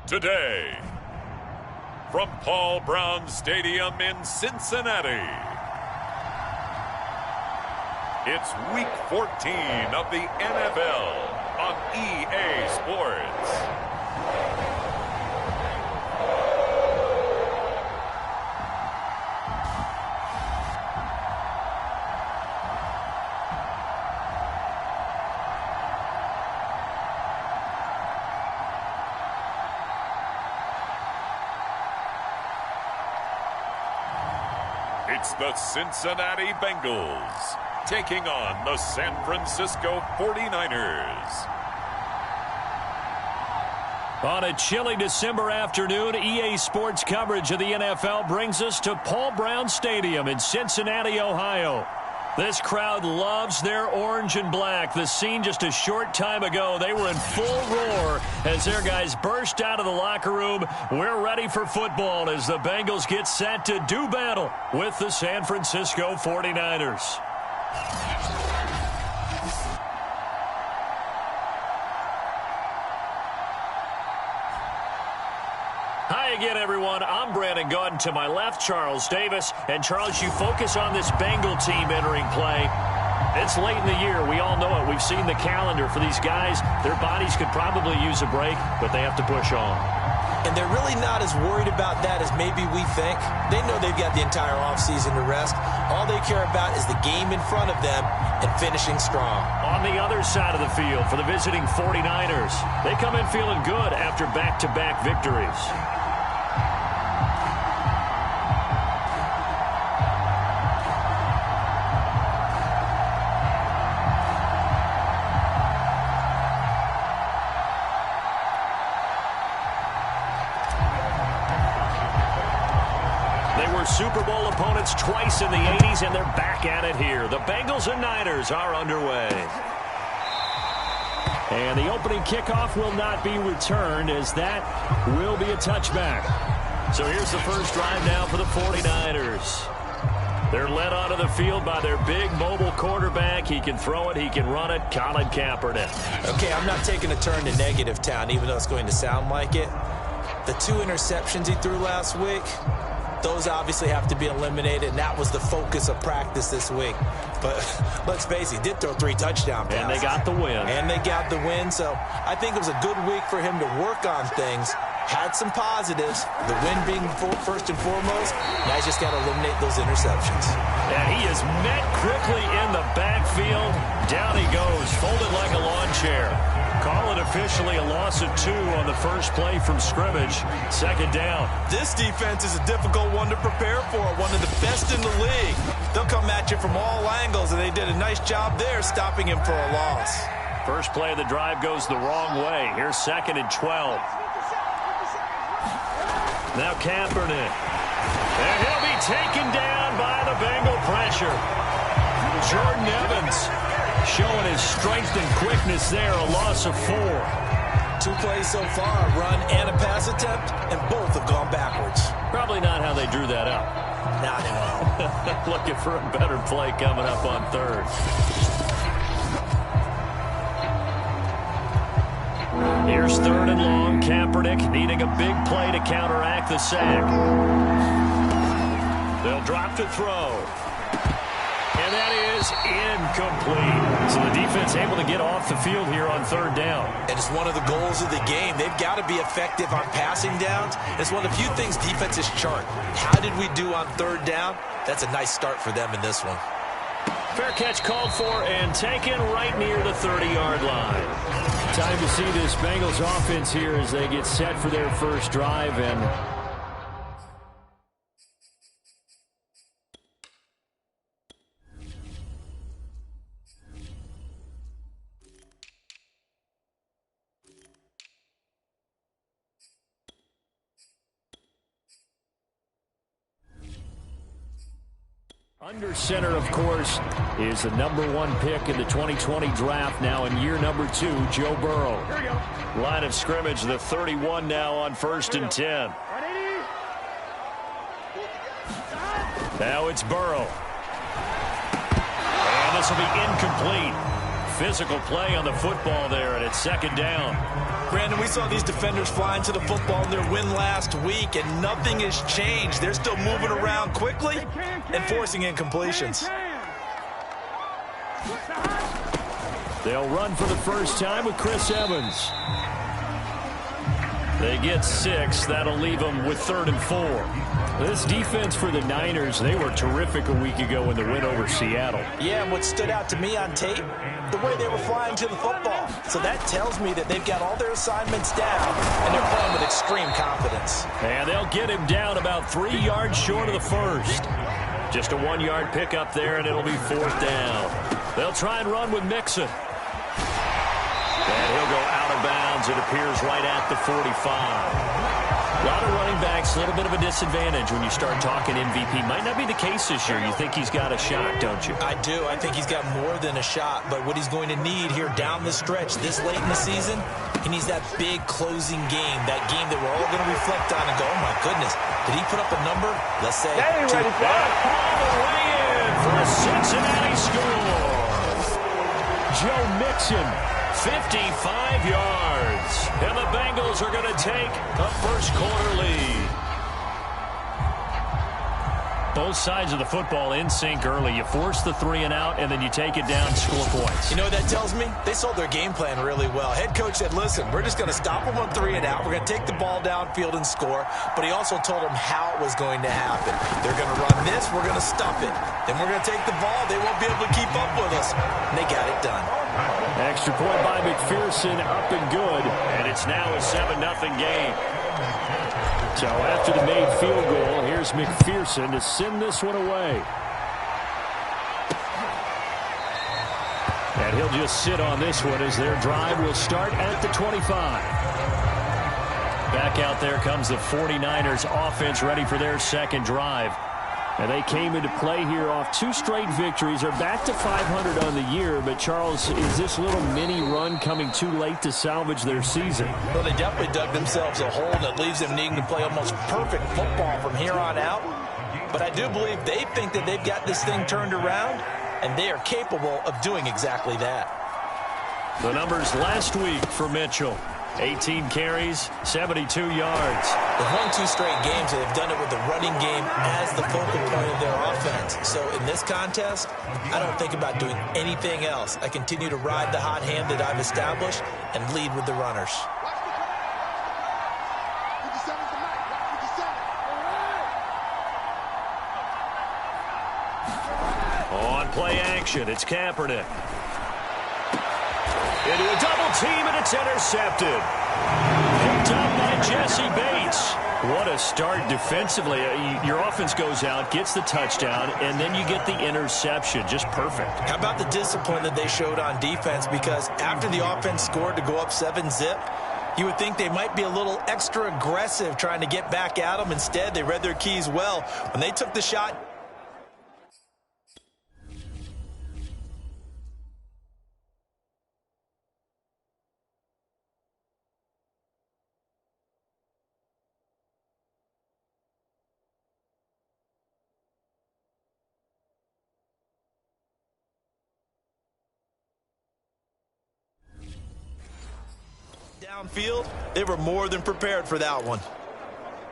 Today, from Paul Brown Stadium in Cincinnati, it's Week 14 of the NFL on EA Sports. It's the Cincinnati Bengals taking on the San Francisco 49ers. On a chilly December afternoon, EA Sports coverage of the NFL brings us to Paul Brown Stadium in Cincinnati, Ohio. This crowd loves their orange and black. The scene just a short time ago, they were in full roar as their guys burst out of the locker room. We're ready for football as the Bengals get set to do battle with the San Francisco 49ers. Hi again, everyone. I'm Brandon Gaudin. To my left, Charles Davis. And, Charles, you focus on this Bengal team entering play. It's late in the year. We all know it. We've seen the calendar for these guys. Their bodies could probably use a break, but they have to push on. And they're really not as worried about that as maybe we think. They know they've got the entire offseason to rest. All they care about is the game in front of them and finishing strong. On the other side of the field for the visiting 49ers, they come in feeling good after back-to-back victories. Super Bowl opponents twice in the 80s, and they're back at it here. The Bengals and Niners are underway. And the opening kickoff will not be returned, as that will be a touchback. So here's the first drive now for the 49ers. They're led onto the field by their big mobile quarterback. He can throw it, he can run it, Colin Kaepernick. Okay, I'm not taking a turn to negative town, even though it's going to sound like it. The 2 interceptions he threw last week, those obviously have to be eliminated, and that was the focus of practice this week. But let's face it, he did throw 3 touchdown passes. And they got the win. So I think it was a good week for him to work on things. Had some positives, the win being first and foremost. Now he's just got to eliminate those interceptions. And he is met quickly in the backfield. Down he goes, folded like a lawn chair. Call it officially a loss of 2 on the first play from scrimmage. Second down. This defense is a difficult one to prepare for, one of the best in the league. They'll come at you from all angles, and they did a nice job there stopping him for a loss. First play of the drive goes the wrong way. Here's 2nd and 12. Now Kaepernick. And he'll be taken down by the Bengal pressure. Jordan Evans showing his strength and quickness there, a loss of 4. 2 plays so far, a run and a pass attempt, and both have gone backwards. Probably not how they drew that up. Not at all. Looking for a better play coming up on 3rd. Here's 3rd and long. Kaepernick needing a big play to counteract the sack. They'll drop to throw. And that is incomplete. So the defense able to get off the field here on 3rd down. And it's one of the goals of the game. They've got to be effective on passing downs. It's one of the few things defenses chart. How did we do on 3rd down? That's a nice start for them in this one. Fair catch called for and taken right near the 30-yard line. Time to see this Bengals offense here as they get set for their first drive. And under center, of course, is the #1 pick in the 2020 draft, now in year number 2, Joe Burrow. Line of scrimmage, the 31 now on 1st and 10. Now it's Burrow. And this will be incomplete. physical play on the football there, and it's second down. Brandon, we saw these defenders flying to the football in their win last week, and nothing has changed. They're still moving around quickly and forcing incompletions. They'll run for the first time with Chris Evans. They get 6. That'll leave them with 3rd and 4. This defense for the Niners, they were terrific a week ago in the win over Seattle. Yeah, and what stood out to me on tape, the way they were flying to the football. So that tells me that they've got all their assignments down, and they're playing with extreme confidence. And they'll get him down about 3 yards short of the first. Just a 1-yard pickup there, and it'll be 4th down. They'll try and run with Mixon. And he'll go out of bounds. It appears right at the 45. A lot of running backs, a little bit of a disadvantage when you start talking MVP. Might not be the case this year. You think he's got a shot, don't you? I do. I think he's got more than a shot. But what he's going to need here down the stretch this late in the season, he needs that big closing game, that game that we're all going to reflect on and go, oh, my goodness, did he put up a number? Let's say. They ain't ready for it. All the way in for a Cincinnati score. Joe Mixon. 55 yards. And the Bengals are going to take a first-quarter lead. Both sides of the football in sync early. You force the 3-and-out, and then you take it down, score points. You know what that tells me? They sold their game plan really well. Head coach said, listen, we're just going to stop them on 3-and-out. We're going to take the ball downfield and score. But he also told them how it was going to happen. They're going to run this. We're going to stop it. Then we're going to take the ball. They won't be able to keep up with us. And they got it done. Extra point by McPherson, up and good. And it's now a 7-0 game. So after the made field goal, here's McPherson to send this one away. And he'll just sit on this one as their drive will start at the 25. Back out there comes the 49ers offense ready for their second drive. And they came into play here off 2 straight victories. They're back to 500 on the year. But, Charles, is this little mini run coming too late to salvage their season? Well, they definitely dug themselves a hole that leaves them needing to play almost perfect football from here on out. But I do believe they think that they've got this thing turned around, and they are capable of doing exactly that. The numbers last week for Mitchell. 18 carries, 72 yards. They've won 2 straight games, and they've done it with the running game as the focal point of their offense. So in this contest, I don't think about doing anything else. I continue to ride the hot hand that I've established and lead with the runners. On play action, it's Kaepernick. Into a double team, and it's intercepted. Picked up by Jesse Bates. What a start defensively. Your offense goes out, gets the touchdown, and then you get the interception. Just perfect. How about the discipline that they showed on defense? Because after the offense scored to go up 7-zip, you would think they might be a little extra aggressive trying to get back at them. Instead, they read their keys well. When they took the shot, downfield, they were more than prepared for that one.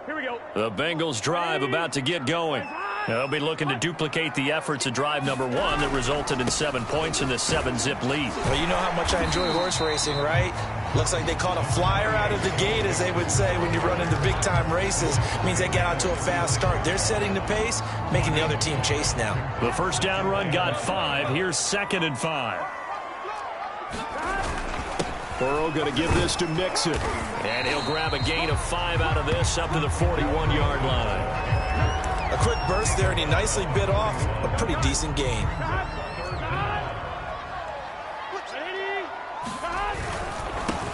Here we go. The Bengals drive about to get going. They'll be looking to duplicate the efforts of drive number 1 that resulted in 7 points in the 7-zip lead. Well, you know how much I enjoy horse racing, right? Looks like they caught a flyer out of the gate, as they would say when you run into big-time races. It means they get out to a fast start. They're setting the pace, making the other team chase now. The first down run got 5. Here's 2nd and 5. Burrow going to give this to Mixon. And he'll grab a gain of 5 out of this up to the 41-yard line. A quick burst there, and he nicely bit off a pretty decent gain.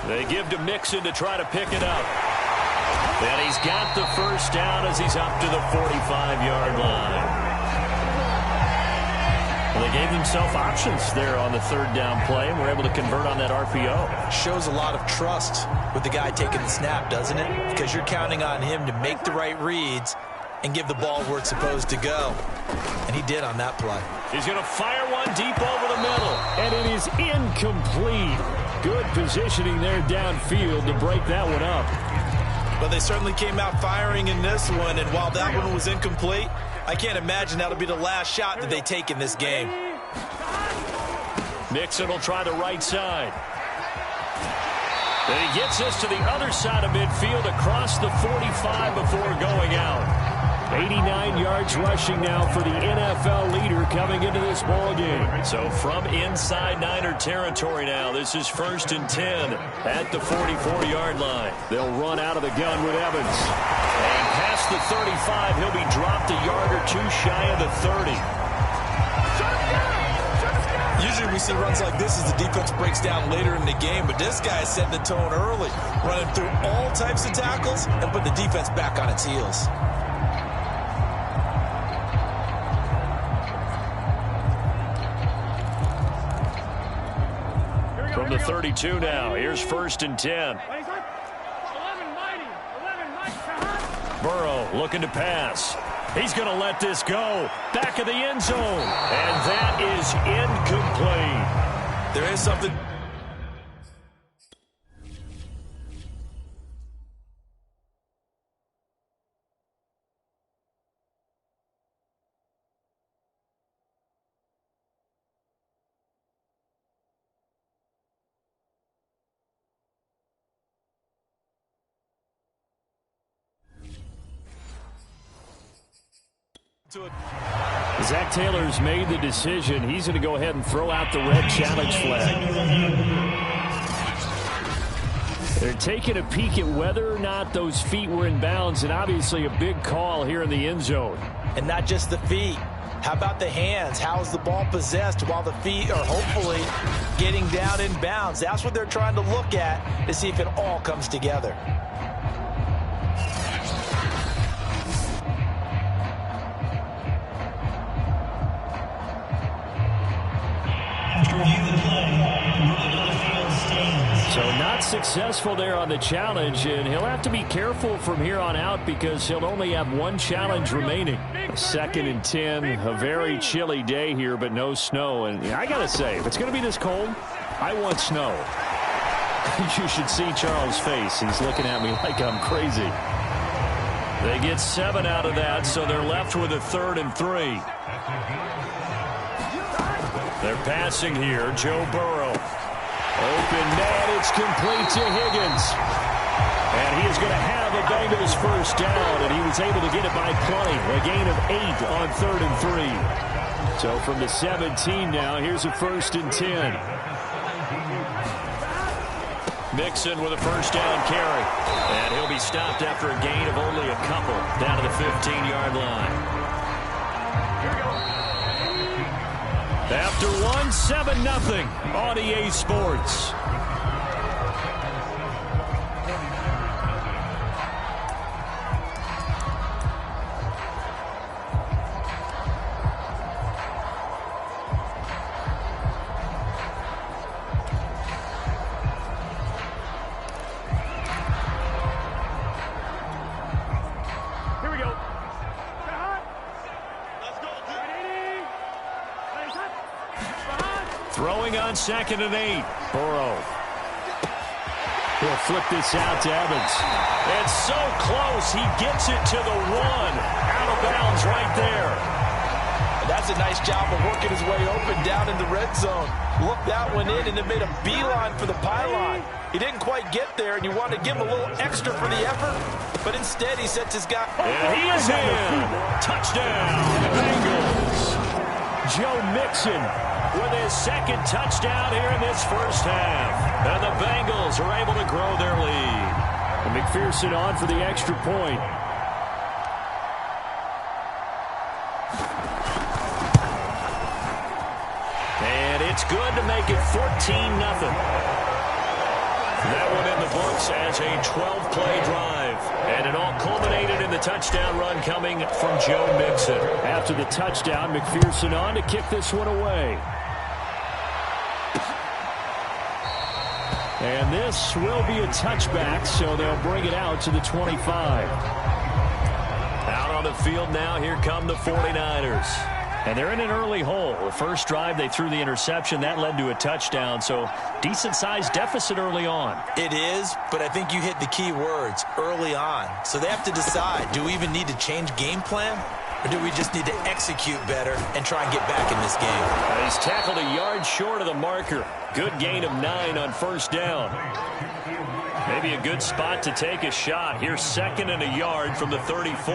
They give to Mixon to try to pick it up. And he's got the first down as he's up to the 45-yard line. Well, they gave themselves options there on the 3rd down play, and were able to convert on that RPO. Shows a lot of trust with the guy taking the snap, doesn't it? Because you're counting on him to make the right reads and give the ball where it's supposed to go. And he did on that play. He's going to fire one deep over the middle. And it is incomplete. Good positioning there downfield to break that one up. But they certainly came out firing in this one, and while that one was incomplete, I can't imagine that'll be the last shot that they take in this game. Mixon will try the right side. And he gets us to the other side of midfield across the 45 before going out. 89 yards rushing now for the NFL leader coming into this ball game. So from inside Niner territory now, this is 1st and 10 at the 44-yard line. They'll run out of the gun with Evans. And past the 35, he'll be dropped a yard or two shy of the 30. Usually we see runs like this as the defense breaks down later in the game, but this guy is setting the tone early, running through all types of tackles and put the defense back on its heels. From the 32 now, here's 1st and 10. Burrow looking to pass. He's going to let this go. Back of the end zone. And that is incomplete. There is something. Zach Taylor's made the decision. He's going to go ahead and throw out the red challenge flag. They're taking a peek at whether or not those feet were in bounds, and obviously a big call here in the end zone. And not just the feet. How about the hands? How is the ball possessed while the feet are hopefully getting down in bounds? That's what they're trying to look at to see if it all comes together. So not successful there on the challenge, and he'll have to be careful from here on out because he'll only have one challenge remaining. 2nd and 10, a very chilly day here, but no snow. And I got to say, if it's going to be this cold, I want snow. You should see Charles' face. He's looking at me like I'm crazy. They get 7 out of that, so they're left with a 3rd and 3. They're passing here. Joe Burrow. Open man, it's complete to Higgins. And he is going to have a Bengals first down, and he was able to get it by plenty. A gain of 8 on 3rd and 3. So from the 17 now, here's a 1st and 10. Mixon with a first down carry. And he'll be stopped after a gain of only a couple down to the 15-yard line. After 7-0 on EA Sports. Here we go. Throwing on 2nd and 8. Burrow. He'll flip this out to Evans. It's so close. He gets it to the 1. Out of bounds right there. And that's a nice job of working his way open down in the red zone. Looked that one in and then made a beeline for the pylon. He didn't quite get there, and you wanted to give him a little extra for the effort, but instead he sets his guy. And he is in. Touchdown, Bengals. Joe Mixon with his 2nd touchdown here in this first half. And the Bengals are able to grow their lead. And McPherson on for the extra point. And it's good to make it 14-0. That one in the books as a 12-play drive. And it all culminated in the touchdown run coming from Joe Mixon. After the touchdown, McPherson on to kick this one away. And this will be a touchback, so they'll bring it out to the 25. Out on the field now, here come the 49ers. And they're in an early hole. The first drive, they threw the interception. That led to a touchdown. So decent-sized deficit early on. It is, but I think you hit the key words, early on. So they have to decide, do we even need to change game plan? Or do we just need to execute better and try and get back in this game? He's tackled a yard short of the marker. Good gain of 9 on first down. Maybe a good spot to take a shot. Here's 2nd and a yard from the 34.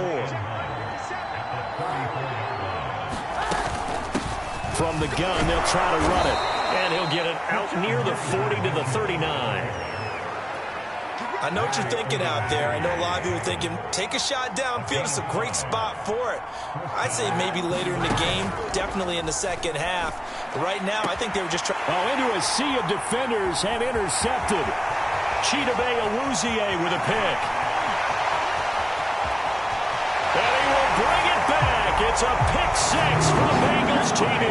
From the gun, they'll try to run it. And he'll get it out near the 40 to the 39. I know what you're thinking out there. I know a lot of you are thinking, take a shot downfield. It's a great spot for it. I'd say maybe later in the game, definitely in the second half. But right now, I think they were just trying. Oh, into a sea of defenders and intercepted. Chidobe Awuzie with a pick. And he will bring it back. It's a pick 6 for the Bengals TD.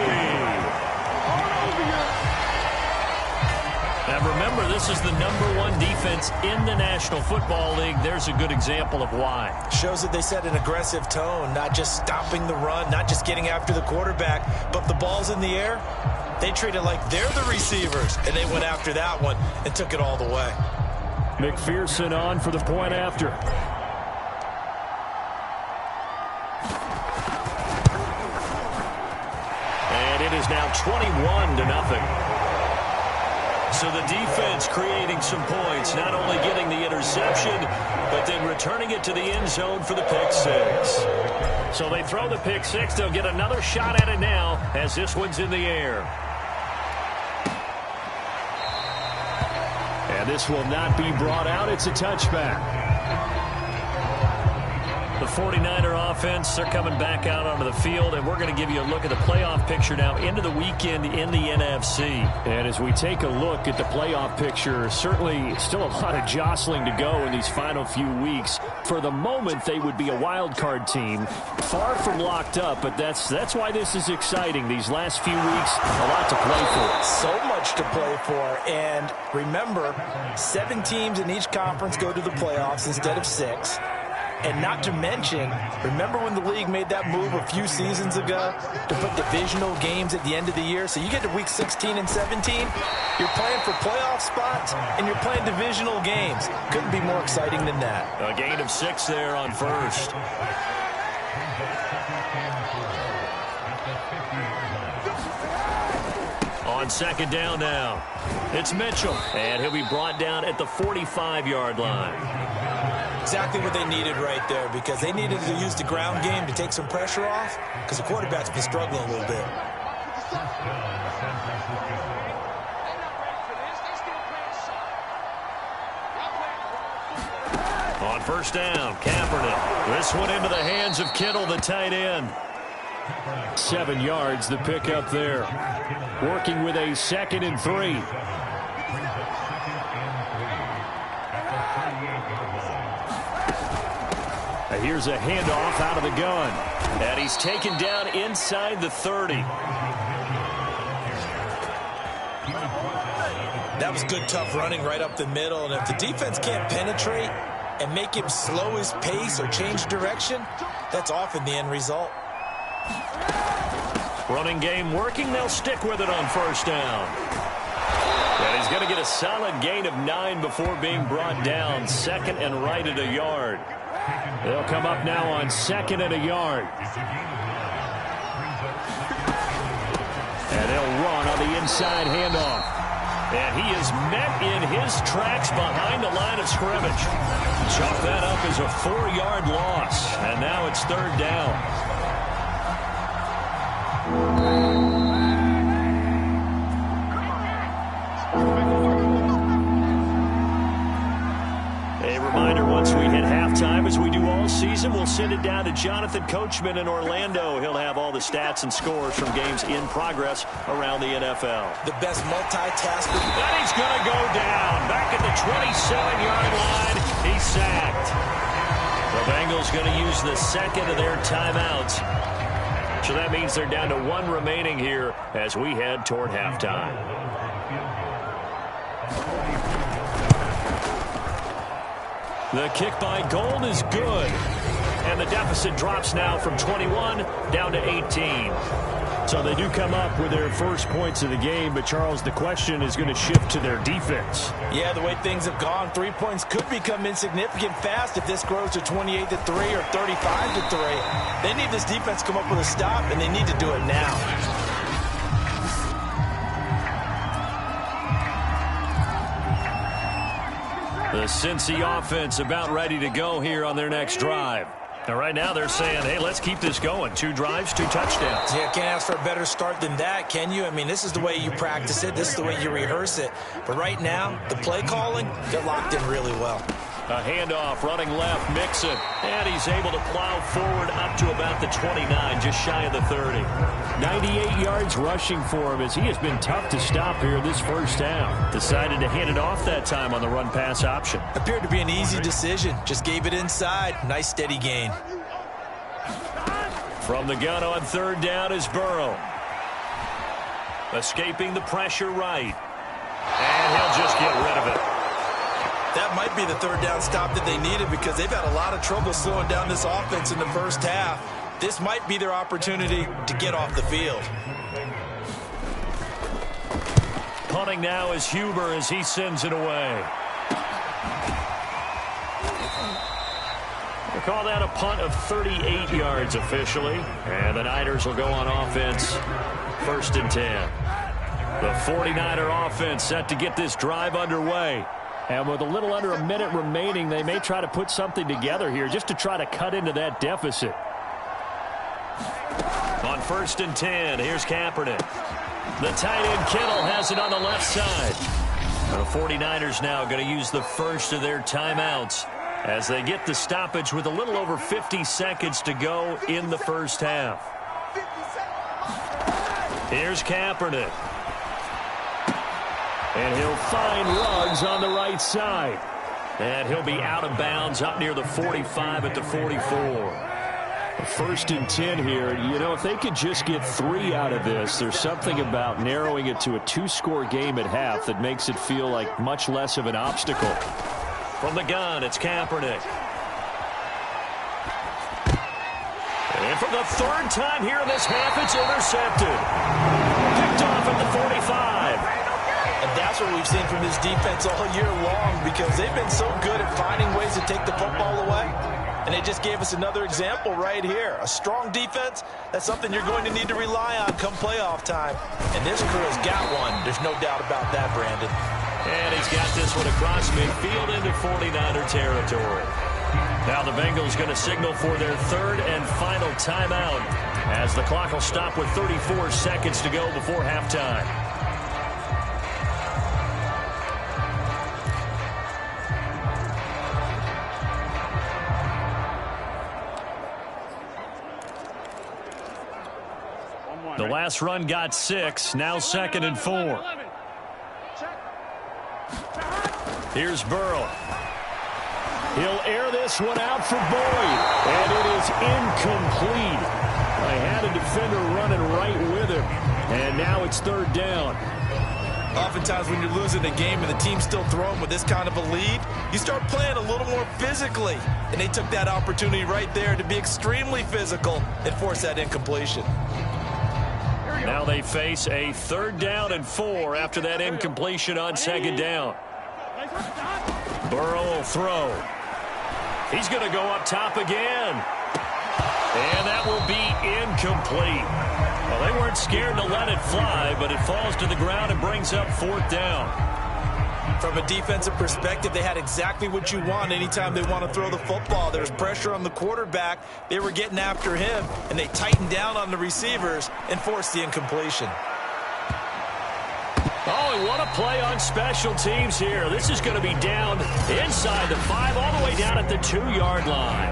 Now remember, this is the #1 defense in the National Football League. There's a good example of why. Shows that they set an aggressive tone, not just stopping the run, not just getting after the quarterback, but if the ball's in the air, they treat it like they're the receivers, and they went after that one and took it all the way. McPherson on for the point after. And it is now 21-0. So the defense creating some points, not only getting the interception, but then returning it to the end zone for the pick 6. So they throw the pick 6. They'll get another shot at it now as this one's in the air. And this will not be brought out. It's a touchback. The 49er offense, they're coming back out onto the field, and we're going to give you a look at the playoff picture now into the weekend in the NFC. And as we take a look at the playoff picture, certainly still a lot of jostling to go in these final few weeks. For the moment, they would be a wild card team, far from locked up, but that's why this is exciting. These last few weeks, a lot to play for. So much to play for, and remember, 7 teams in each conference go to the playoffs instead of 6. And not to mention, remember when the league made that move a few seasons ago to put divisional games at the end of the year? So you get to week 16 and 17, you're playing for playoff spots, and you're playing divisional games. Couldn't be more exciting than that. A gain of 6 there on first. On second down now, it's Mitchell, and he'll be brought down at the 45-yard line. Exactly what they needed right there, because they needed to use the ground game to take some pressure off, because the quarterback's been struggling a little bit. On first down, Kaepernick. This one into the hands of Kittle, the tight end. 7 yards, the pickup there. Working with a 2nd and 3. Here's a handoff out of the gun. And he's taken down inside the 30. That was good, tough running right up the middle. And if the defense can't penetrate and make him slow his pace or change direction, that's often the end result. Running game working. They'll stick with it on first down. And he's going to get a solid gain of 9 before being brought down. 2nd and right at a yard. They'll come up now on 2nd and a yard. And they'll run on the inside handoff. And he is met in his tracks behind the line of scrimmage. Chalk that up as a 4-yard loss. And now it's 3rd down. Once we hit halftime, as we do all season, we'll send it down to Jonathan Coachman in Orlando. He'll have all the stats and scores from games in progress around the NFL. The best multitasker. And he's going to go down. Back at the 27-yard line, he's sacked. The Bengals going to use the 2nd of their timeouts. So that means they're down to 1 remaining here as we head toward halftime. The kick by Gold is good. and the deficit drops now from 21 down to 18. So they do come up with their first points of the game, but Charles, the question is going to shift to their defense. Yeah, the way things have gone, 3 points could become insignificant fast if this grows to 28-3 or 35-3. They need this defense to come up with a stop, and they need to do it now. The Cincy offense about ready to go here on their next drive. Now, right now they're saying, hey, let's keep this going. 2 drives, 2 touchdowns. Yeah, can't ask for a better start than that, can you? I mean, this is the way you practice it. This is the way you rehearse it. But right now, the play calling, they're locked in really well. A handoff, running left, Mixon. And he's able to plow forward up to about the 29, just shy of the 30. 98 yards rushing for him as he has been tough to stop here this first half. Decided to hand it off that time on the run-pass option. Appeared to be an easy decision. Just gave it inside. Nice steady gain. From the gun on 3rd down is Burrow. Escaping the pressure right. And he'll just get rid of it. That might be the 3rd down stop that they needed because they've had a lot of trouble slowing down this offense in the first half. This might be their opportunity to get off the field. Punting now is Huber as he sends it away. We'll call that a punt of 38 yards officially. And the Niners will go on offense 1st and 10. The 49er offense set to get this drive underway. And with a little under a minute remaining, they may try to put something together here just to try to cut into that deficit. On 1st and 10, here's Kaepernick. The tight end Kittle has it on the left side. The 49ers now going to use the first of their timeouts as they get the stoppage with a little over 50 seconds to go in the first half. Here's Kaepernick. And he'll find Ruggs on the right side. And he'll be out of bounds up near the 45 at the 44. 1st and 10 here. You know, if they could just get 3 out of this, there's something about narrowing it to a 2-score game at half that makes it feel like much less of an obstacle. From the gun, it's Kaepernick. And for the 3rd time here in this half, it's intercepted. Picked off at the 45. And that's what we've seen from this defense all year long because they've been so good at finding ways to take the football away. And they just gave us another example right here. A strong defense, that's something you're going to need to rely on come playoff time. And this crew has got one. There's no doubt about that, Brandon. And he's got this one across midfield into 49er territory. Now the Bengals going to signal for their 3rd and final timeout as the clock will stop with 34 seconds to go before halftime. The last run got 6, now 2nd and 4. Here's Burrow. He'll air this one out for Boyd, and it is incomplete. They had a defender running right with him, and now it's 3rd down. Oftentimes when you're losing a game and the team's still throwing with this kind of a lead, you start playing a little more physically. And they took that opportunity right there to be extremely physical and force that incompletion. Now they face a 3rd down and 4 after that incompletion on 2nd down. Burrow will throw. He's going to go up top again. And that will be incomplete. Well, they weren't scared to let it fly, but it falls to the ground and brings up 4th down. From a defensive perspective, they had exactly what you want anytime they want to throw the football. There's pressure on the quarterback. They were getting after him, and they tightened down on the receivers and forced the incompletion. Oh, what a play on special teams here. This is going to be down inside the 5, all the way down at the 2-yard line.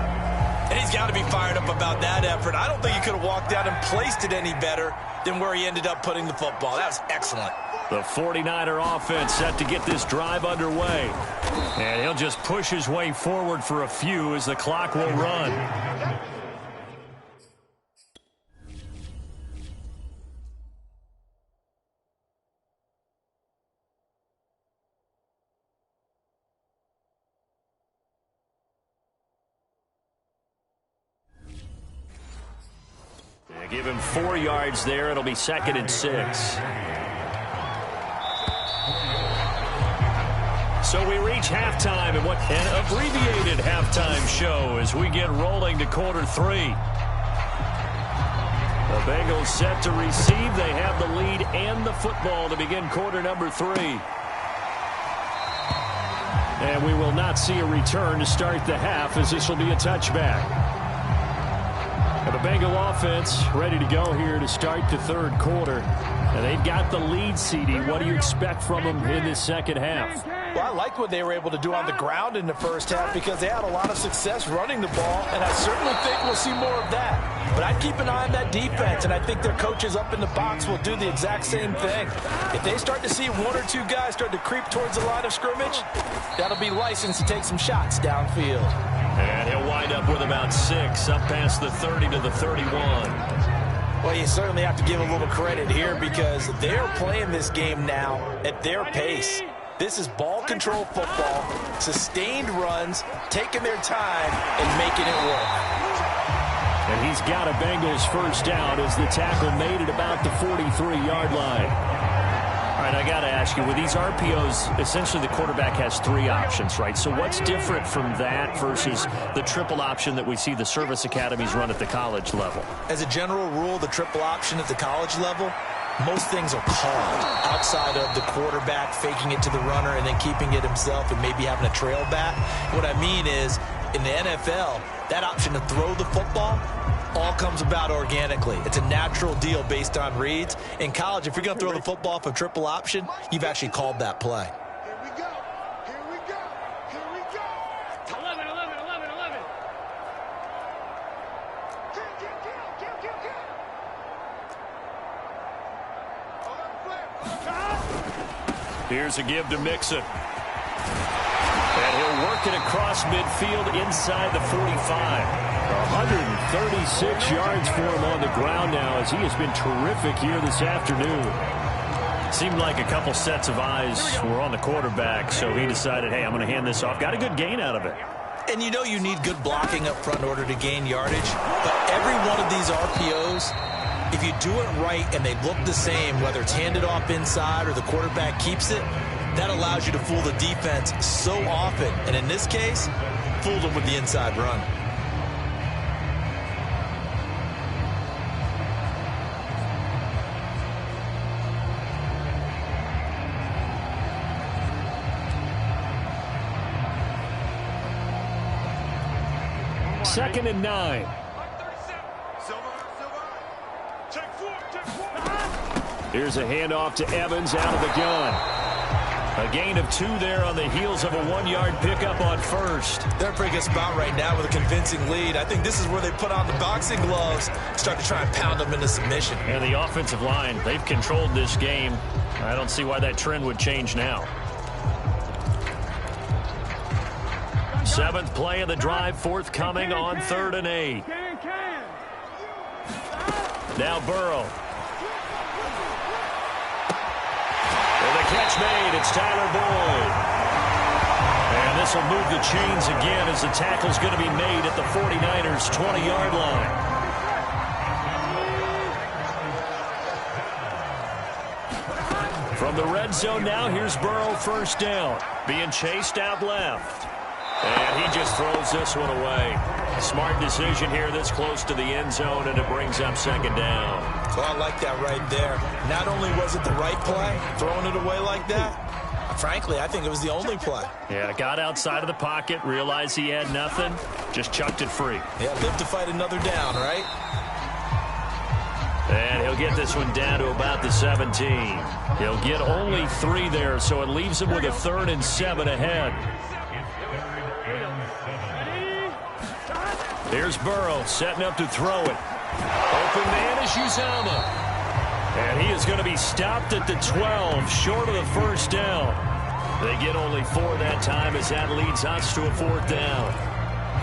And he's got to be fired up about that effort. I don't think he could have walked out and placed it any better than where he ended up putting the football. That was excellent. The 49er offense set to get this drive underway. And he'll just push his way forward for a few as the clock will run. Give him 4 yards there. It'll be 2nd and 6. So we reach halftime, and what an abbreviated halftime show as we get rolling to quarter 3. The Bengals set to receive. They have the lead and the football to begin quarter number 3. And we will not see a return to start the half, as this will be a touchback. And the Bengal offense ready to go here to start the 3rd quarter. And they've got the lead, CD. What do you expect from them in this second half? Well, I like what they were able to do on the ground in the first half because they had a lot of success running the ball, and I certainly think we'll see more of that. But I'd keep an eye on that defense, and I think their coaches up in the box will do the exact same thing. If they start to see 1 or 2 guys start to creep towards the line of scrimmage, that'll be licensed to take some shots downfield. And he'll wind up with about 6, up past the 30 to the 31. Well, you certainly have to give a little credit here because they're playing this game now at their pace. This is ball control football, sustained runs, taking their time and making it work. And he's got a Bengals first down as the tackle made it about the 43-yard line. All right, I got to ask you, with these RPOs, essentially the quarterback has 3 options, right? So what's different from that versus the triple option that we see the service academies run at the college level? As a general rule, the triple option at the college level, most things are called outside of the quarterback faking it to the runner and then keeping it himself and maybe having a trail back. What I mean is, in the NFL, that option to throw the football all comes about organically. It's a natural deal based on reads. In college, if you're going to throw the football off a triple option, you've actually called that play. Here we go. Here we go. Here we go. 11, 11, 11, 11. Kill. Here's a give to Mixon. And he'll work it across midfield inside the 45. 136 yards for him on the ground now as he has been terrific here this afternoon. Seemed like a couple sets of eyes were on the quarterback, so he decided, hey, I'm going to hand this off. Got a good gain out of it. And you know you need good blocking up front in order to gain yardage. But every one of these RPOs, if you do it right and they look the same, whether it's handed off inside or the quarterback keeps it, that allows you to fool the defense so often. And in this case, fooled them with the inside run. Second and 9. Here's a handoff to Evans out of the gun. A gain of 2 there on the heels of a 1-yard pickup on first. They're in a pretty good spot right now with a convincing lead. I think this is where they put on the boxing gloves, start to try and pound them into submission. And the offensive line, they've controlled this game. I don't see why that trend would change now. 7th play of the drive, forthcoming on 3rd and 8. Now Burrow. And the catch made. It's Tyler Boyd. And this will move the chains again as the tackle's going to be made at the 49ers' 20-yard line. From the red zone now, here's Burrow first down. Being chased out left. And he just throws this one away. Smart decision here this close to the end zone, and it brings up 2nd down. So I like that right there. Not only was it the right play, throwing it away like that, frankly, I think it was the only play. Yeah, got outside of the pocket, realized he had nothing, just chucked it free. Yeah, live to fight another down, right? And he'll get this one down to about the 17. He'll get only 3 there, so it leaves him with a 3rd and 7 ahead. Here's Burrow setting up to throw it. Open man is Uzomah. And he is going to be stopped at the 12, short of the first down. They get only 4 that time as that leads us to a 4th down.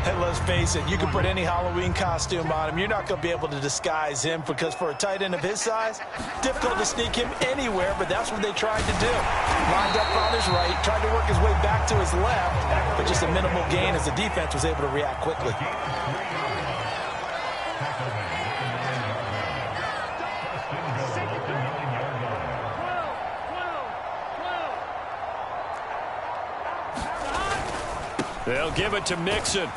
And let's face it, you can put any Halloween costume on him. You're not going to be able to disguise him because for a tight end of his size, difficult to sneak him anywhere, but that's what they tried to do. Lined up on his right, tried to work his way back to his left, but just a minimal gain as the defense was able to react quickly. They'll give it to Mixon.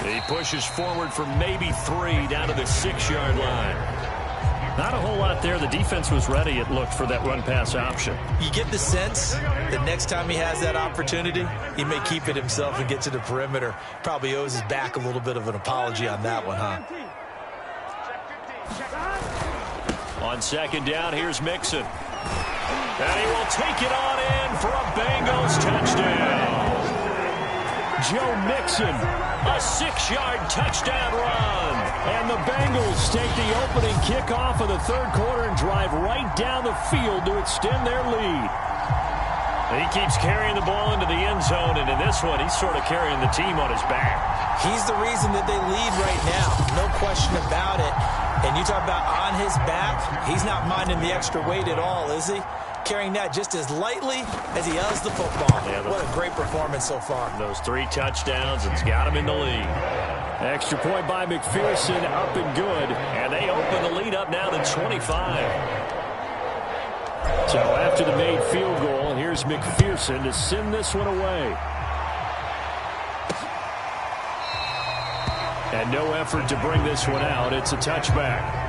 He pushes forward for maybe 3 down to the 6-yard line. Not a whole lot there. The defense was ready, it looked, for that run-pass option. You get the sense that next time he has that opportunity, he may keep it himself and get to the perimeter. Probably owes his back a little bit of an apology on that one, huh? On 2nd down, here's Mixon. And he will take it on in for a Bengals touchdown. Joe Mixon, a 6-yard touchdown run. And the Bengals take the opening kickoff of the 3rd quarter and drive right down the field to extend their lead. He keeps carrying the ball into the end zone, and in this one, he's sort of carrying the team on his back. He's the reason that they lead right now. No question about it. And you talk about on his back, he's not minding the extra weight at all, is he? Carrying that just as lightly as he does the football. Yeah, what a great performance so far. Those 3 touchdowns, it's got him in the lead. Extra point by McPherson, up and good. And they open the lead up now to 25. So after the made field goal, here's McPherson to send this one away. And no effort to bring this one out. It's a touchback.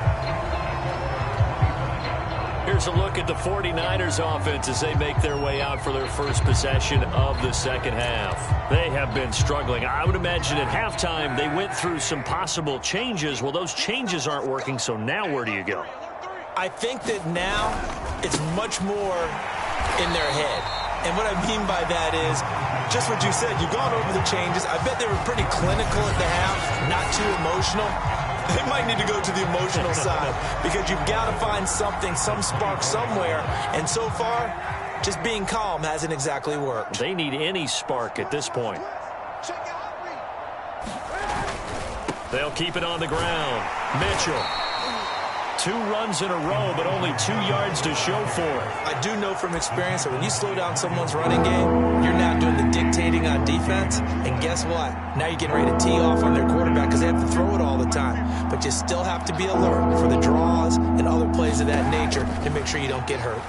Here's a look at the 49ers offense as they make their way out for their first possession of the second half. They have been struggling. I would imagine at halftime they went through some possible changes. Well, those changes aren't working, so now where do you go? I think that now it's much more in their head. And what I mean by that is just what you said. You've gone over the changes. I bet they were pretty clinical at the half, not too emotional. They might need to go to the emotional side because you've got to find something, some spark somewhere. And so far, just being calm hasn't exactly worked. They need any spark at this point. They'll keep it on the ground. Mitchell. 2 runs in a row, but only 2 yards to show for it. I do know from experience that when you slow down someone's running game, you're now doing the dictating on defense. And guess what? Now you're getting ready to tee off on their quarterback because they have to throw it all the time. But you still have to be alert for the draws and other plays of that nature to make sure you don't get hurt.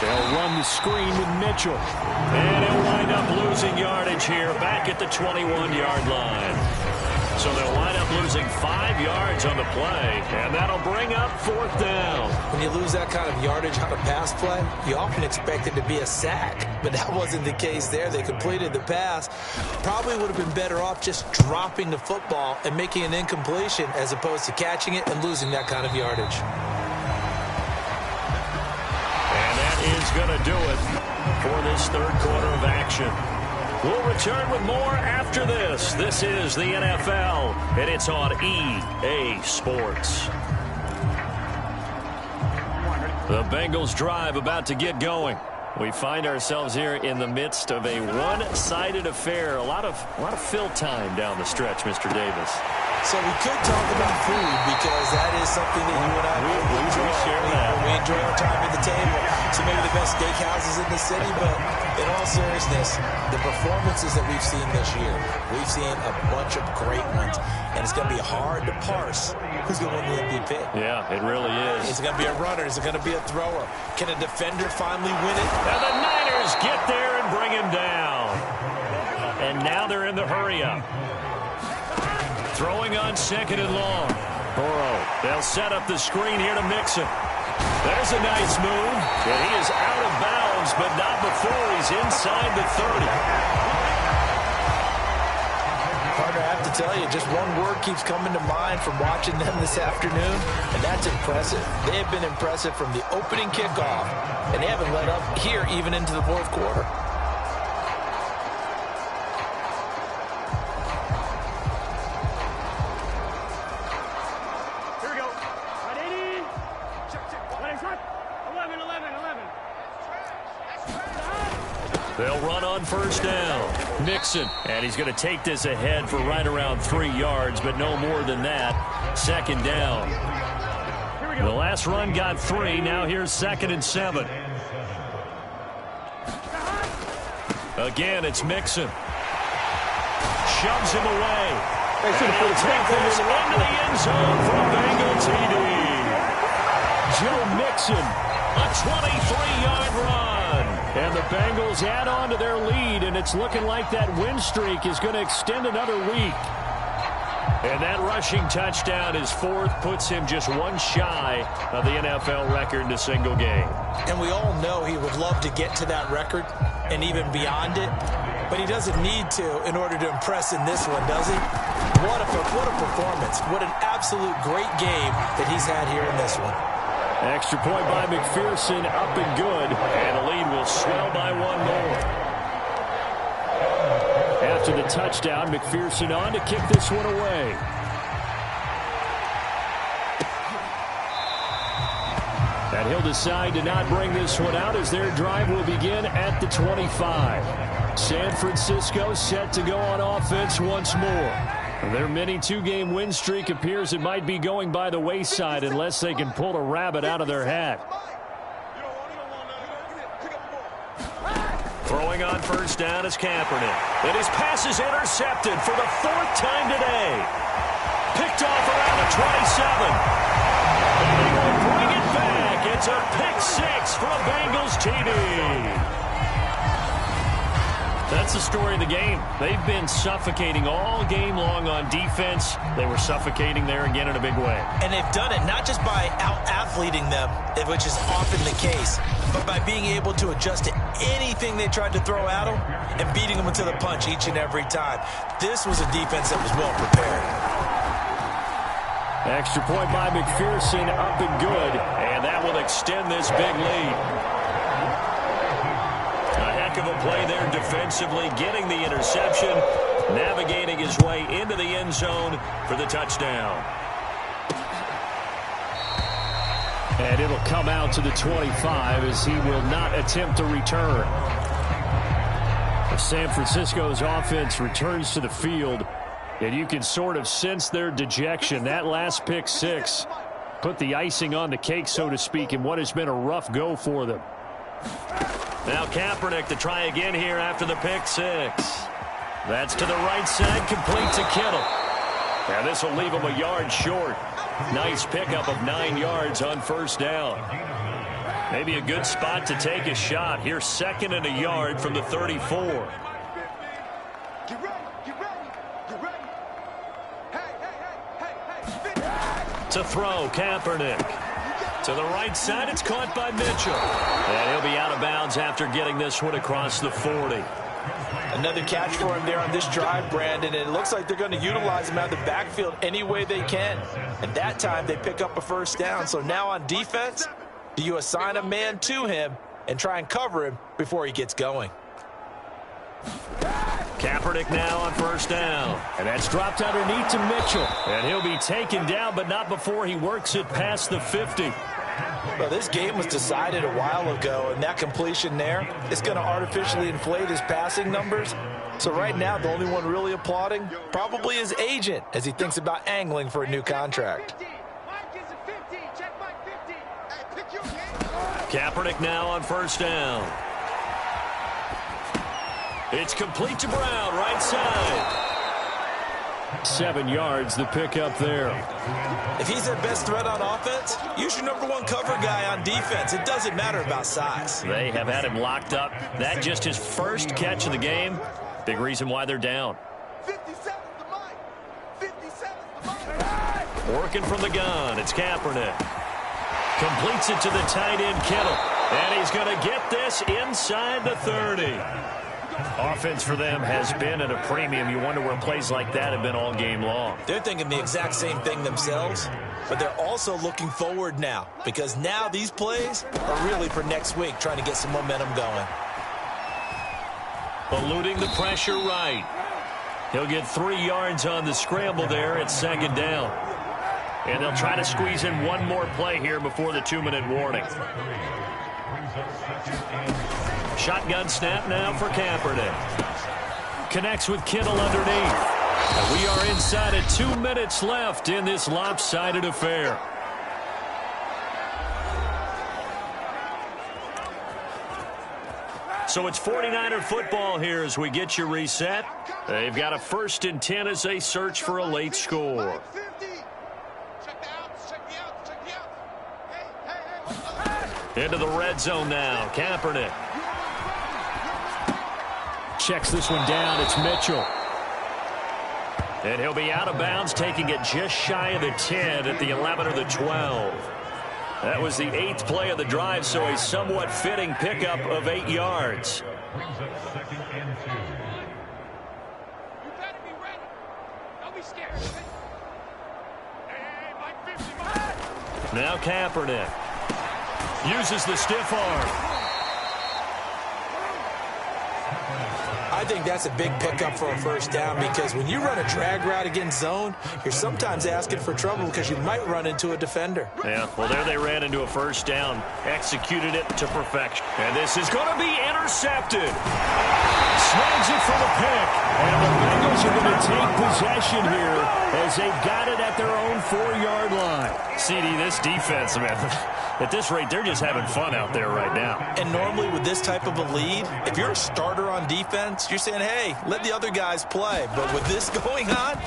They'll run the screen with Mitchell. And he'll wind up losing yardage here back at the 21-yard line. So they'll wind up losing 5 yards on the play, and that'll bring up 4th down. When you lose that kind of yardage on a pass play, you often expect it to be a sack, but that wasn't the case there. They completed the pass. Probably would have been better off just dropping the football and making an incompletion as opposed to catching it and losing that kind of yardage. And that is going to do it for this 3rd quarter of action. We'll return with more after this. This is the NFL, and it's on EA Sports. The Bengals drive about to get going. We find ourselves here in the midst of a one-sided affair. A lot of fill time down the stretch, Mr. Davis. So we could talk about food because that is something that you and I we share that. We enjoy our time at the table. So maybe the best steakhouses in the city, but in all seriousness, the performances that we've seen this year, we've seen a bunch of great ones, and it's going to be hard to parse who's going to win the MVP. Yeah, it really is. Is it going to be a runner? Is it going to be a thrower? Can a defender finally win it? And the Niners get there and bring him down. And now they're in the hurry-up. Throwing on 2nd and long. Burrow. They'll set up the screen here to Mixon. There's a nice move. And he is out of bounds, but not before he's inside the 30. Partner, I have to tell you, just one word keeps coming to mind from watching them this afternoon, and that's impressive. They have been impressive from the opening kickoff, and they haven't let up here even into the 4th quarter. They'll run on 1st down. Mixon. And he's going to take this ahead for right around 3 yards, but no more than that. 2nd down. The last run got 3. Now here's 2nd and 7. Again, it's Mixon. Shoves him away. And he'll take this into the end zone for a Bengal TD. Joe Mixon. A 23-yard run. And the Bengals add on to their lead, and it's looking like that win streak is going to extend another week. And that rushing touchdown, his fourth, puts him just one shy of the NFL record in a single game. And we all know he would love to get to that record and even beyond it, but he doesn't need to in order to impress in this one, does he? What a performance. What an absolute great game that he's had here in this one. Extra point by McPherson, up and good, and the lead will swell by one more. After the touchdown, McPherson on to kick this one away. And he'll decide to not bring this one out as their drive will begin at the 25. San Francisco set to go on offense once more. Their mini two-game win streak appears it might be going by the wayside unless they can pull a rabbit out of their hat. Throwing on first down is Kaepernick. And his pass is intercepted for the fourth time today. Picked off around the 27. And they will bring it back. It's a pick six for a Bengals TD. That's the story of the game. They've been suffocating all game long on defense. They were suffocating there again in a big way. And they've done it not just by out-athleting them, which is often the case, but by being able to adjust to anything they tried to throw at them and beating them into the punch each and every time. This was a defense that was well prepared. Extra point by McPherson, up and good, and that will extend this big lead. A heck of a play there defensively, getting the interception, navigating his way into the end zone for the touchdown. And it'll come out to the 25 as he will not attempt to return. San Francisco's offense returns to the field, and you can sort of sense their dejection. That last pick six put the icing on the cake, so to speak, in what has been a rough go for them. Now Kaepernick to try again here after the pick six. That's to the right side, complete to Kittle. And this will leave him a yard short. Nice pickup of 9 yards on first down. Maybe a good spot to take a shot. Here, second and a yard from the 34. To throw, Kaepernick. To the right side, it's caught by Mitchell. And he'll be out of bounds after getting this one across the 40. Another catch for him there on this drive, Brandon, and it looks like they're going to utilize him out of the backfield any way they can. And that time they pick up a first down. So now on defense, do you assign a man to him and try and cover him before he gets going? Kaepernick now on first down. And that's dropped underneath to Mitchell. And he'll be taken down, but not before he works it past the 50. Well, this game was decided a while ago, and that completion there is going to artificially inflate his passing numbers. So right now, the only one really applauding probably his agent as he thinks about angling for a new contract. Kaepernick now on first down. It's complete to Brown, right side. 7 yards, the pickup there. If he's their best threat on offense, use your #1 cover guy on defense. It doesn't matter about size. They have had him locked up. That just his first catch of the game. Big reason why they're down. 57's the mic. 57's the mic. Working from the gun, it's Kaepernick. Completes it to the tight end, Kittle. And he's going to get this inside the 30. Offense for them has been at a premium. You wonder where plays like that have been all game long. They're thinking the exact same thing themselves, but they're also looking forward now because now these plays are really for next week, trying to get some momentum going. Eluding the pressure right. He'll get 3 yards on the scramble there at second down. And they'll try to squeeze in one more play here before the 2-minute warning. Shotgun snap now for Kaepernick. Connects with Kittle underneath. And we are inside of 2 minutes left in this lopsided affair. So it's 49er football here as we get you reset. They've got a 1st and 10 as they search for a late score. Into the red zone now. Kaepernick. checks this one down. It's Mitchell. And he'll be out of bounds, taking it just shy of the 10 at the 11 or the 12. That was the 8th play of the drive, so a somewhat fitting pickup of 8 yards. You better be ready. Don't be scared. Hey, Mike 50, Mike. Now Kaepernick uses the stiff arm. I think that's a big pickup for a first down, because when you run a drag route against zone, you're sometimes asking for trouble because you might run into a defender. Yeah, well, there they ran into a first down, executed it to perfection. And this is going to be intercepted. Snags it for the pick. And the Bengals are going to take possession here as they've got it at their own 4-yard line. CD, this defense, man, at this rate, they're just having fun out there right now. And normally with this type of a lead, if you're a starter on defense, you're saying, hey, let the other guys play. But with this going on,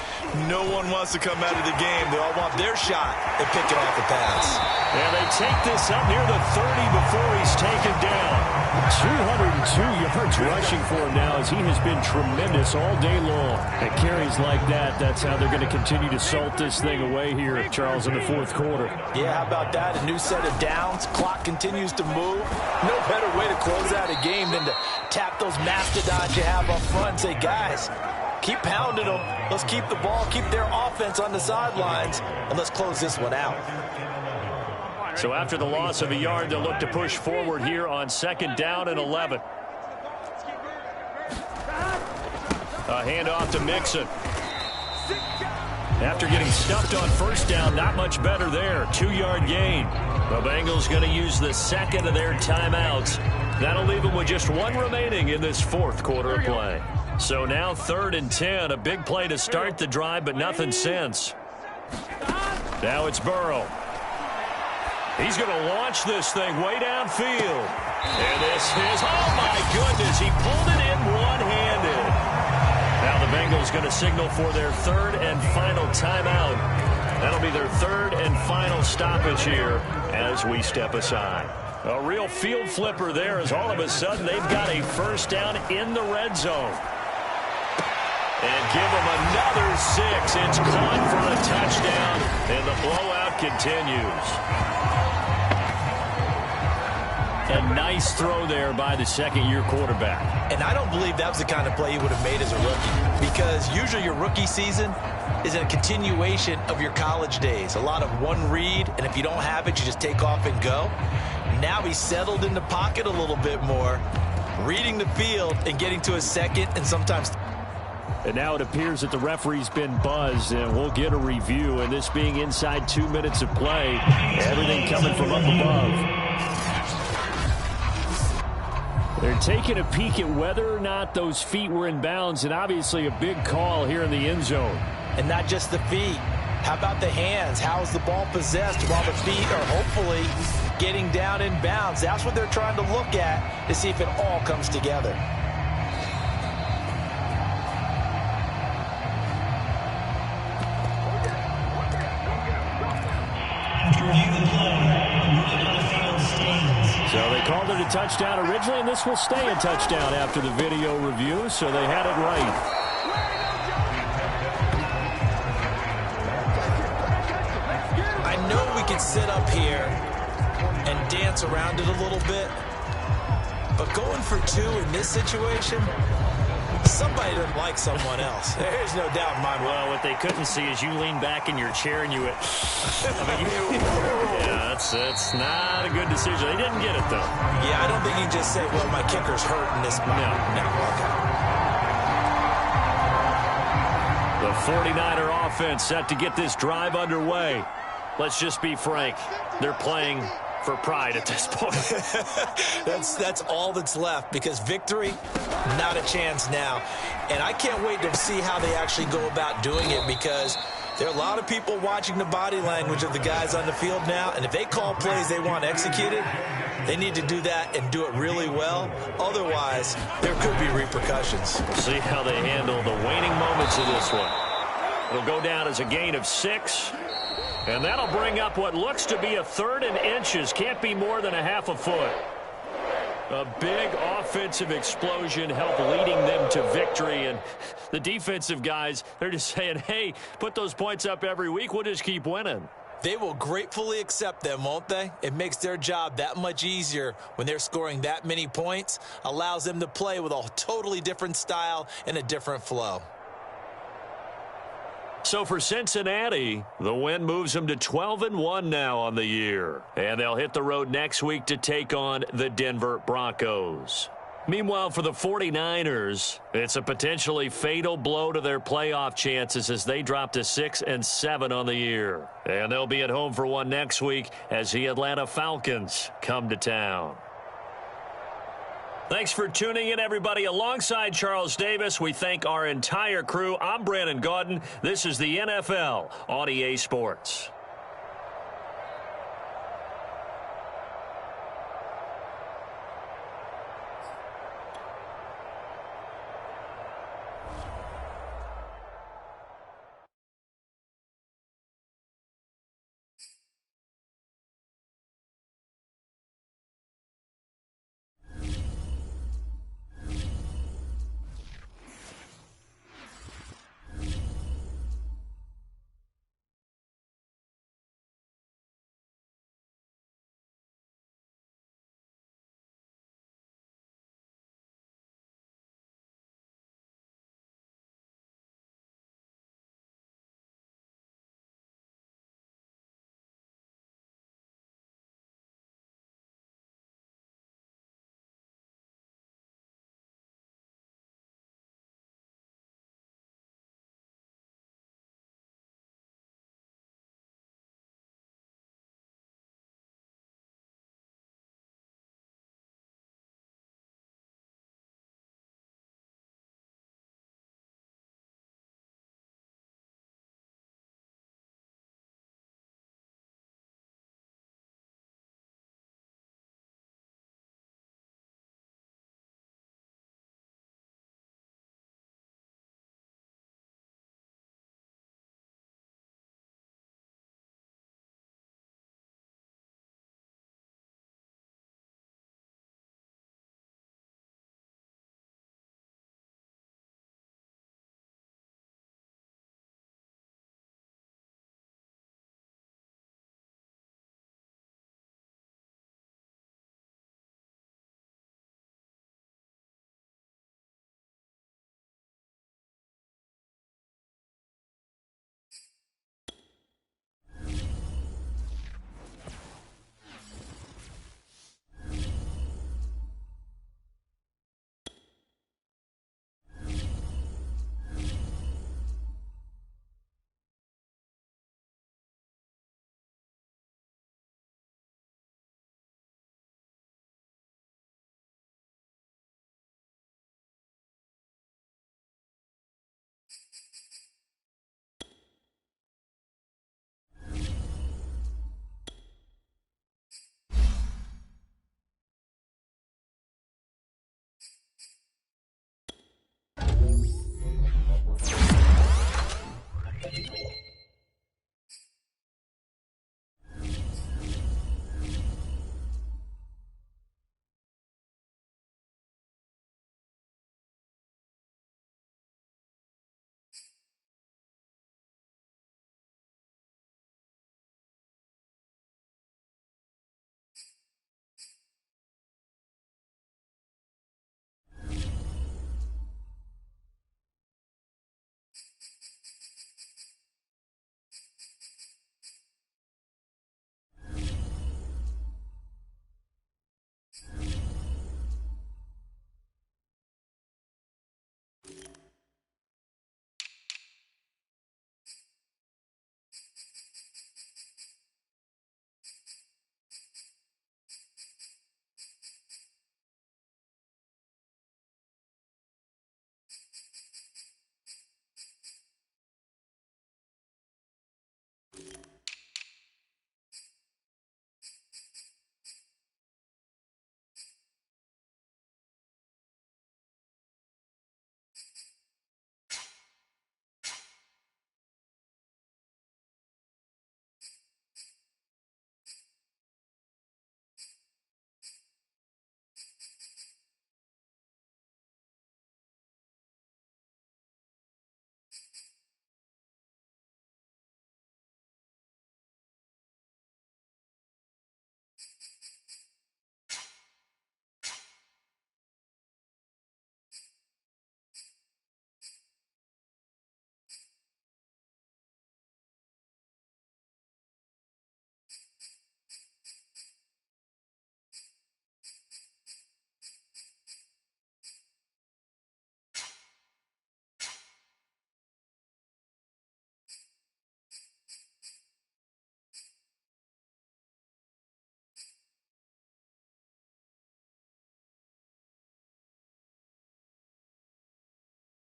no one wants to come out of the game. They all want their shot at picking off the pass. And they take this up near the 30 before he's taken down. 202 yards rushing for him now, as he has been tremendous all day long. At carries like that, that's how they're going to continue to salt this thing away here, Charles, in the 4th quarter. Yeah, how about that? A new set of downs. Clock continues to move. No better way to close out a game than to tap those mastodons you have up front and say, guys, keep pounding them. Let's keep the ball, keep their offense on the sidelines, and let's close this one out. So after the loss of a yard, they'll look to push forward here on 2nd down and 11. A handoff to Mixon. After getting stuffed on 1st down, not much better there. 2-yard gain. The Bengals going to use the 2nd of their timeouts. That'll leave them with just 1 remaining in this 4th quarter of play. So now 3rd and 10. A big play to start the drive, but nothing since. Now it's Burrow. He's going to launch this thing way downfield. And this is, oh my goodness, he pulled it in one-handed. Now the Bengals going to signal for their 3rd and final timeout. That'll be their 3rd and final stoppage here as we step aside. A real field flipper there, as all of a sudden they've got a 1st down in the red zone. And give them another 6. It's caught for a touchdown, and the blowout continues. A nice throw there by the 2nd-year quarterback. And I don't believe that was the kind of play he would have made as a rookie, because usually your rookie season is a continuation of your college days. A lot of one read, and if you don't have it, you just take off and go. Now he's settled in the pocket a little bit more, reading the field and getting to his 2nd and sometimes. And now it appears that the referee's been buzzed, and we'll get a review. And this being inside 2 minutes of play, everything coming from up above. They're taking a peek at whether or not those feet were in bounds, and obviously a big call here in the end zone. And not just the feet. How about the hands? How is the ball possessed while the feet are hopefully getting down in bounds? That's what they're trying to look at to see if it all comes together. So they called it a touchdown originally, and this will stay a touchdown after the video review, so they had it right. I know we can sit up here and dance around it a little bit, but going for 2 in this situation, somebody doesn't like someone else. There's no doubt in my mind. Well, what they couldn't see is you lean back in your chair and you went, yeah, that's not a good decision. They didn't get it, though. Yeah, I don't think you can just say, well, my kicker's hurting this spot. No. Okay. The 49er offense set to get this drive underway. Let's just be frank. They're playing for pride at this point. That's all that's left, because victory, not a chance now. And I can't wait to see how they actually go about doing it, because there are a lot of people watching the body language of the guys on the field now, and if they call plays they want executed, they need to do that and do it really well. Otherwise, there could be repercussions. We'll see how they handle the waning moments of this one. It'll go down as a gain of 6. And that'll bring up what looks to be a 3rd and inches. Can't be more than a half a foot. A big offensive explosion helped leading them to victory. And the defensive guys, they're just saying, hey, put those points up every week. We'll just keep winning. They will gratefully accept them, won't they? It makes their job that much easier when they're scoring that many points. Allows them to play with a totally different style and a different flow. So for Cincinnati, the win moves them to 12-1 now on the year. And they'll hit the road next week to take on the Denver Broncos. Meanwhile, for the 49ers, it's a potentially fatal blow to their playoff chances as they drop to 6-7 on the year. And they'll be at home for one next week as the Atlanta Falcons come to town. Thanks for tuning in, everybody. Alongside Charles Davis, we thank our entire crew. I'm Brandon Gaudin. This is the NFL on EA Sports.